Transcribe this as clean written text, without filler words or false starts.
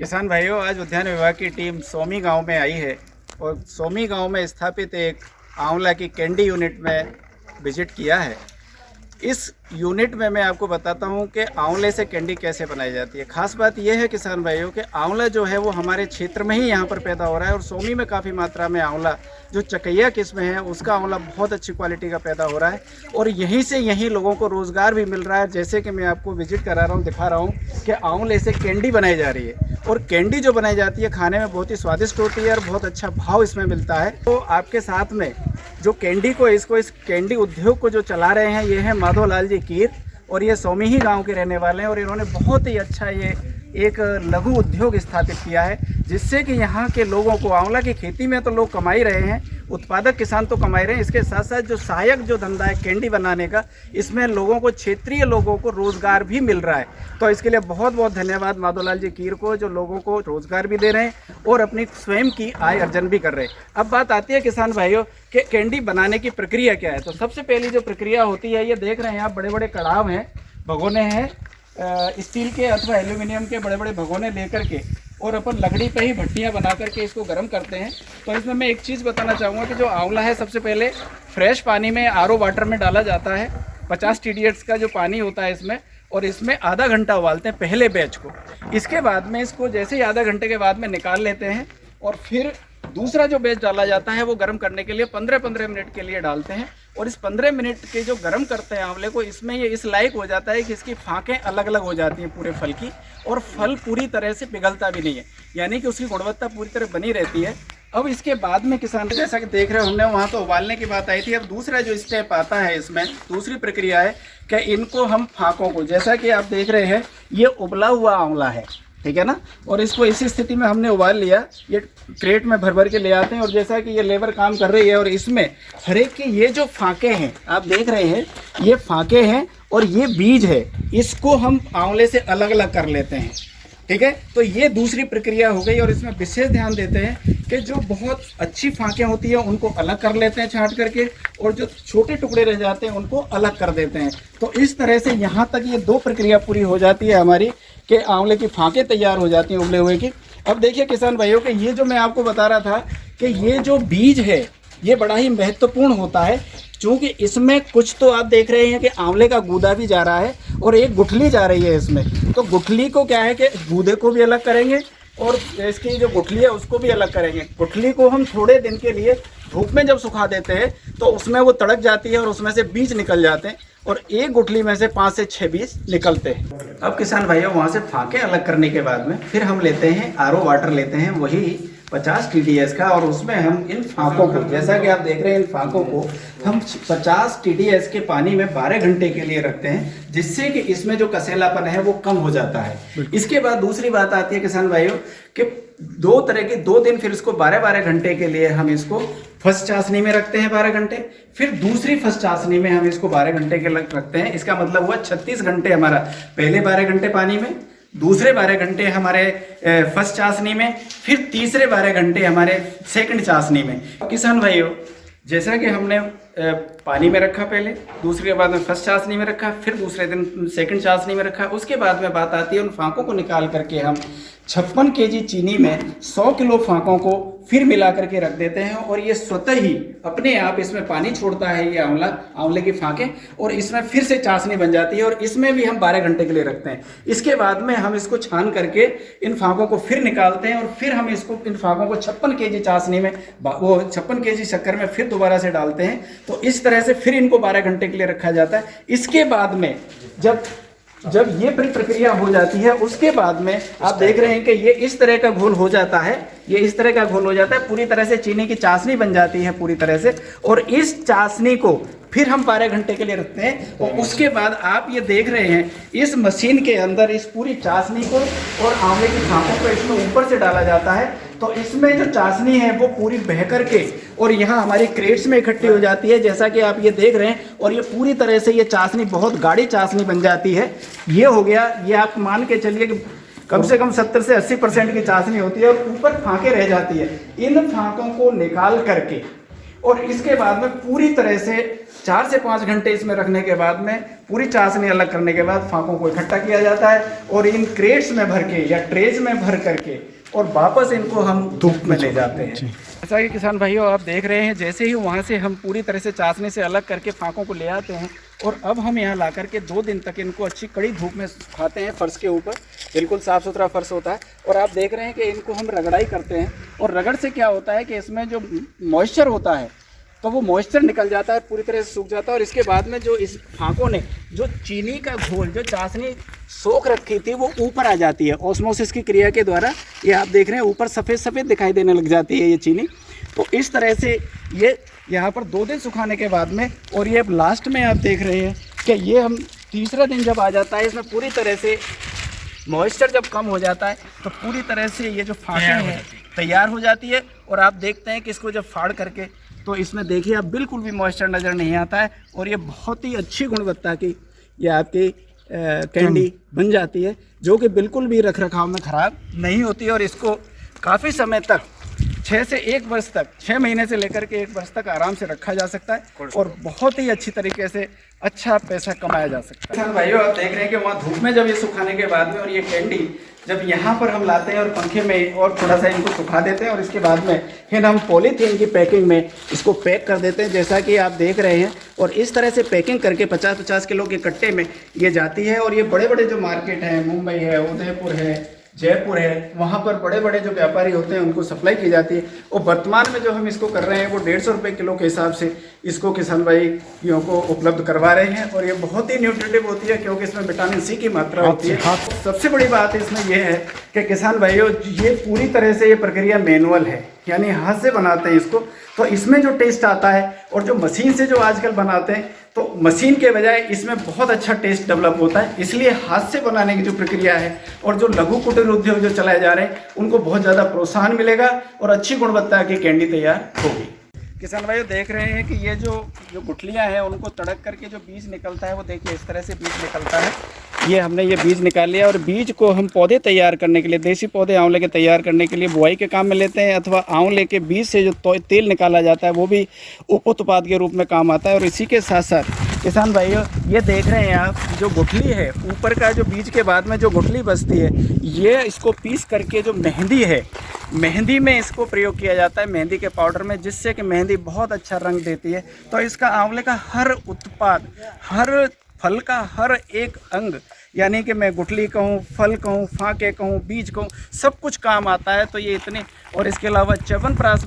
किसान भाइयों, आज उद्यान विभाग की टीम सोमी गांव में आई है और सोमी गांव में स्थापित एक आंवला की कैंडी यूनिट में विजिट किया है। इस यूनिट में मैं आपको बताता हूं कि आंवले से कैंडी कैसे बनाई जाती है। खास बात यह है किसान भाइयों कि आंवला जो है वो हमारे क्षेत्र में ही यहाँ पर पैदा हो रहा है और सोमी में काफ़ी मात्रा में आंवला जो चकैया किस्म है उसका आंवला बहुत अच्छी क्वालिटी का पैदा हो रहा है और यहीं से यहीं लोगों को रोज़गार भी मिल रहा है। जैसे कि मैं आपको विजिट करा रहा हूँ, दिखा रहा हूँ कि आंवले से कैंडी बनाई जा रही है और कैंडी जो बनाई जाती है खाने में बहुत ही स्वादिष्ट होती है और बहुत अच्छा भाव इसमें मिलता है। तो आपके साथ में जो कैंडी को इस कैंडी उद्योग को जो चला रहे हैं ये है माधोलाल जी कीर और ये सोमी ही गांव के रहने वाले हैं और इन्होंने बहुत ही अच्छा ये एक लघु उद्योग स्थापित किया है जिससे कि यहाँ के लोगों को आंवला की खेती में तो लोग कमा ही रहे हैं, उत्पादक किसान तो कमा रहे हैं, इसके साथ साथ जो सहायक जो धंधा है कैंडी बनाने का, इसमें लोगों को, क्षेत्रीय लोगों को रोज़गार भी मिल रहा है। तो इसके लिए बहुत बहुत धन्यवाद माधोलाल जी कीर को, जो लोगों को रोज़गार भी दे रहे हैं और अपनी स्वयं की आय अर्जन भी कर रहे हैं। अब बात आती है किसान भाइयों कि कैंडी बनाने की प्रक्रिया क्या है। तो सबसे पहली जो प्रक्रिया होती है, ये देख रहे हैं आप, बड़े बड़े कड़ाव हैं, भगोने हैं, स्टील के अथवा एल्यूमिनियम के बड़े बड़े भगोने लेकर के और अपन लकड़ी पे ही भट्टियाँ बना करके इसको गर्म करते हैं। तो इसमें मैं एक चीज़ बताना चाहूँगा कि जो आंवला है सबसे पहले फ्रेश पानी में आरओ वाटर में डाला जाता है। 50 TDS का जो पानी होता है इसमें, और इसमें आधा घंटा उबालते हैं पहले बैच को। इसके बाद में इसको जैसे ही आधा घंटे के बाद में निकाल लेते हैं और फिर दूसरा जो बैच डाला जाता है वो गर्म करने के लिए 15-15 मिनट के लिए डालते हैं। और इस 15 मिनट के जो गर्म करते हैं आंवले को, इसमें ये इस लायक हो जाता है कि इसकी फाँकें अलग अलग हो जाती हैं पूरे फल की और फल पूरी तरह से पिघलता भी नहीं है, यानी कि उसकी गुणवत्ता पूरी तरह बनी रहती है। अब इसके बाद में किसान जैसा कि देख रहे हो, हमने वहाँ तो उबालने की बात आई थी। अब दूसरा जो स्टेप आता है इसमें, दूसरी प्रक्रिया है कि इनको हम फाँकों को, जैसा कि आप देख रहे हैं ये उबला हुआ आंवला है, ठीक है ना, और इसको इसी स्थिति में हमने उबाल लिया। ये क्रेट में भर भर के ले आते हैं और जैसा कि ये लेबर काम कर रही है और इसमें हर एक की ये जो फाके हैं आप देख रहे हैं, ये फाके हैं और ये बीज है, इसको हम आंवले से अलग अलग कर लेते हैं, ठीक है। तो ये दूसरी प्रक्रिया हो गई और इसमें विशेष ध्यान देते हैं कि जो बहुत अच्छी फाँकें होती हैं उनको अलग कर लेते हैं छांट करके, और जो छोटे टुकड़े रह जाते हैं उनको अलग कर देते हैं। तो इस तरह से यहाँ तक ये 2 प्रक्रिया पूरी हो जाती है हमारी कि आंवले की फाँकें तैयार हो जाती हैं उबले हुए की। अब देखिए किसान भाइयों कि ये जो मैं आपको बता रहा था कि ये जो बीज है ये बड़ा ही महत्वपूर्ण होता है, क्योंकि इसमें कुछ तो आप देख रहे हैं कि आंवले का गूदा भी जा रहा है और एक गुठली जा रही है इसमें। तो गुठली को क्या है कि गूदे को भी अलग करेंगे और इसकी जो गुठली है उसको भी अलग करेंगे। गुठली को हम थोड़े दिन के लिए धूप में जब सुखा देते हैं तो उसमें वो तड़क जाती है और उसमें से बीज निकल जाते हैं और एक गुठली में से 5 से 6 बीज निकलते हैं। अब किसान भाइयों, वहाँ से फाके अलग करने के बाद में फिर हम लेते हैं आरओ वाटर, लेते हैं वही 50 TDS का, और उसमें हम इन फाकों को, जैसा कि आप देख रहे हैं, इन फाकों को हम 50 TDS के पानी में 12 घंटे के लिए रखते हैं, जिससे कि इसमें जो कसेलापन है वो कम हो जाता है। इसके बाद दूसरी बात आती है किसान भाइयों कि 2 दिन फिर इसको 12-12 घंटे के लिए हम इसको फर्स्ट चाशनी में रखते हैं 12 घंटे, फिर दूसरी फर्स्ट चाशनी में हम इसको 12 घंटे के लिए रखते हैं। इसका मतलब हुआ 36 घंटे हमारा पहले 12 घंटे पानी में, दूसरे 12 घंटे हमारे फर्स्ट चाशनी में, फिर तीसरे 12 घंटे हमारे सेकंड चाशनी में। किसान भाइयों, जैसा कि हमने पानी में रखा पहले, दूसरे बाद में फर्स्ट चाशनी में रखा, फिर दूसरे दिन सेकंड चाशनी में रखा, उसके बाद में बात आती है उन फाँकों को निकाल करके हम 56 kg चीनी में 100 किलो फाँकों को फिर मिला करके रख देते हैं और ये स्वतः ही अपने आप इसमें पानी छोड़ता है, ये आंवले की फाँकें, और इसमें फिर से चाशनी बन जाती है और इसमें भी हम 12 घंटे के लिए रखते हैं। इसके बाद में हम इसको छान करके इन फाँकों को फिर निकालते हैं और फिर हम इसको इन फाँकों को 56 kg चाशनी में, वो 56 kg शक्कर में फिर दोबारा से डालते हैं। तो इस तरह से फिर इनको 12 घंटे के लिए रखा जाता है। इसके बाद में जब ये प्रक्रिया हो जाती है, उसके बाद में आप देख रहे हैं कि ये इस तरह का घोल हो जाता है, ये इस तरह का घोल हो जाता है, पूरी तरह से चीनी की चाशनी बन जाती है पूरी तरह से, और इस चाशनी को फिर हम 12 घंटे के लिए रखते हैं। और उसके बाद आप ये देख रहे हैं इस मशीन के अंदर इस पूरी चाशनी को और आंवले की फाँकों को इसमें ऊपर से डाला जाता है। तो इसमें जो चाशनी है वो पूरी बह करके और यहाँ हमारी क्रेट्स में इकट्ठी हो जाती है, जैसा कि आप ये देख रहे हैं, और ये पूरी तरह से ये चाशनी बहुत गाढ़ी चाशनी बन जाती है। ये हो गया, ये आप मान के चलिए कि कम से कम 70 से 80% की चाशनी होती है और ऊपर फाँकें रह जाती है। इन फाँकों को निकाल करके और इसके बाद में पूरी तरह से 4 से 5 घंटे इसमें रखने के बाद में पूरी चाशनी अलग करने के बाद फाकों को इकट्ठा किया जाता है और इन क्रेट्स में भर के या ट्रेज में भर करके और वापस इनको हम धूप में ले जाते हैं। ऐसा कि किसान भाइयों आप देख रहे हैं, जैसे ही वहाँ से हम पूरी तरह से चाशनी से अलग करके फाकों को ले आते हैं और अब हम यहाँ ला करके 2 दिन तक इनको अच्छी कड़ी धूप में सुखाते हैं। फर्श के ऊपर बिल्कुल साफ़ सुथरा फर्श होता है और आप देख रहे हैं कि इनको हम रगड़ाई करते हैं और रगड़ से क्या होता है कि इसमें जो मॉइस्चर होता है तो वो मॉइस्चर निकल जाता है, पूरी तरह से सूख जाता है और इसके बाद में जो इस फाकों ने जो चीनी का घोल जो चाशनी सोख रखी थी वो ऊपर आ जाती है ऑस्मोसिस की क्रिया के द्वारा। ये आप देख रहे हैं ऊपर सफ़ेद सफ़ेद दिखाई देने लग जाती है ये चीनी। तो इस तरह से ये यहाँ पर 2 दिन सुखाने के बाद में और ये लास्ट में आप देख रहे हैं कि ये हम तीसरा दिन जब आ जाता है इसमें पूरी तरह से मॉइस्चर जब कम हो जाता है तो पूरी तरह से ये जो फाकें हैं तैयार हो जाती है और आप देखते हैं कि इसको जब फाड़ करके तो इसमें देखिए आप बिल्कुल भी मॉइस्चर नज़र नहीं आता है और ये बहुत ही अच्छी गुणवत्ता की ये आपकी कैंडी बन जाती है जो कि बिल्कुल भी रख रखाव में ख़राब नहीं होती और इसको काफ़ी समय तक 6 से 1 वर्ष तक 6 महीने से लेकर के 1 वर्ष तक आराम से रखा जा सकता है और बहुत ही अच्छी तरीके से अच्छा पैसा कमाया जा सकता है। भाइयों आप देख रहे हैं कि वहाँ धूप में जब ये सुखाने के बाद में और ये कैंडी जब यहाँ पर हम लाते हैं और पंखे में और थोड़ा सा इनको सुखा देते हैं और इसके बाद में फिर हम पॉलीथीन की पैकिंग में इसको पैक कर देते हैं जैसा कि आप देख रहे हैं। और इस तरह से पैकिंग करके 50-50 किलो के कट्टे में ये जाती है और ये बड़े बड़े जो मार्केट हैं, मुंबई है, उदयपुर है, जयपुर है, वहाँ पर बड़े बड़े जो व्यापारी होते हैं उनको सप्लाई की जाती है। और वर्तमान में जो हम इसको कर रहे हैं वो 150 रुपये किलो के हिसाब से इसको किसान भाइयों को उपलब्ध करवा रहे हैं और ये बहुत ही न्यूट्रिटिव होती है क्योंकि इसमें विटामिन सी की मात्रा होती है। सबसे बड़ी बात इसमें यह है कि किसान भाइयों ये पूरी तरह से ये प्रक्रिया मैनुअल है, यानी हाथ से बनाते हैं इसको, तो इसमें जो टेस्ट आता है और जो मशीन से जो आजकल बनाते हैं तो मशीन के बजाय इसमें बहुत अच्छा टेस्ट डेवलप होता है। इसलिए हाथ से बनाने की जो प्रक्रिया है और जो लघु कुटीर उद्योग जो चलाए जा रहे हैं उनको बहुत ज़्यादा प्रोत्साहन मिलेगा और अच्छी गुणवत्ता की कैंडी तैयार होगी। किसान भाइयों देख रहे हैं कि ये जो गुठलियाँ हैं उनको तड़क करके जो बीज निकलता है वो देखिए इस तरह से बीज निकलता है। ये हमने ये बीज निकाल लिया और बीज को हम पौधे तैयार करने के लिए, देसी पौधे आंवले के तैयार करने के लिए बुआई के काम में लेते हैं अथवा आंवले के बीज से जो तेल निकाला जाता है वो भी उप उत्पाद के रूप में काम आता है। और इसी के साथ साथ किसान भाइयों ये देख रहे हैं आप जो गुठली है ऊपर का जो बीज के बाद में जो गुठली बचती है ये इसको पीस करके जो मेहंदी है, मेहंदी में इसको प्रयोग किया जाता है, मेहंदी के पाउडर में, जिससे कि मेहंदी बहुत अच्छा रंग देती है। तो इसका आंवले का हर उत्पाद, हर फल का हर एक अंग, यानी कि मैं गुठली कहूँ, फल कहूँ, फाके कहूँ, बीज कहूँ, सब कुछ काम आता है। तो ये इतने, और इसके अलावा च्यवनप्राश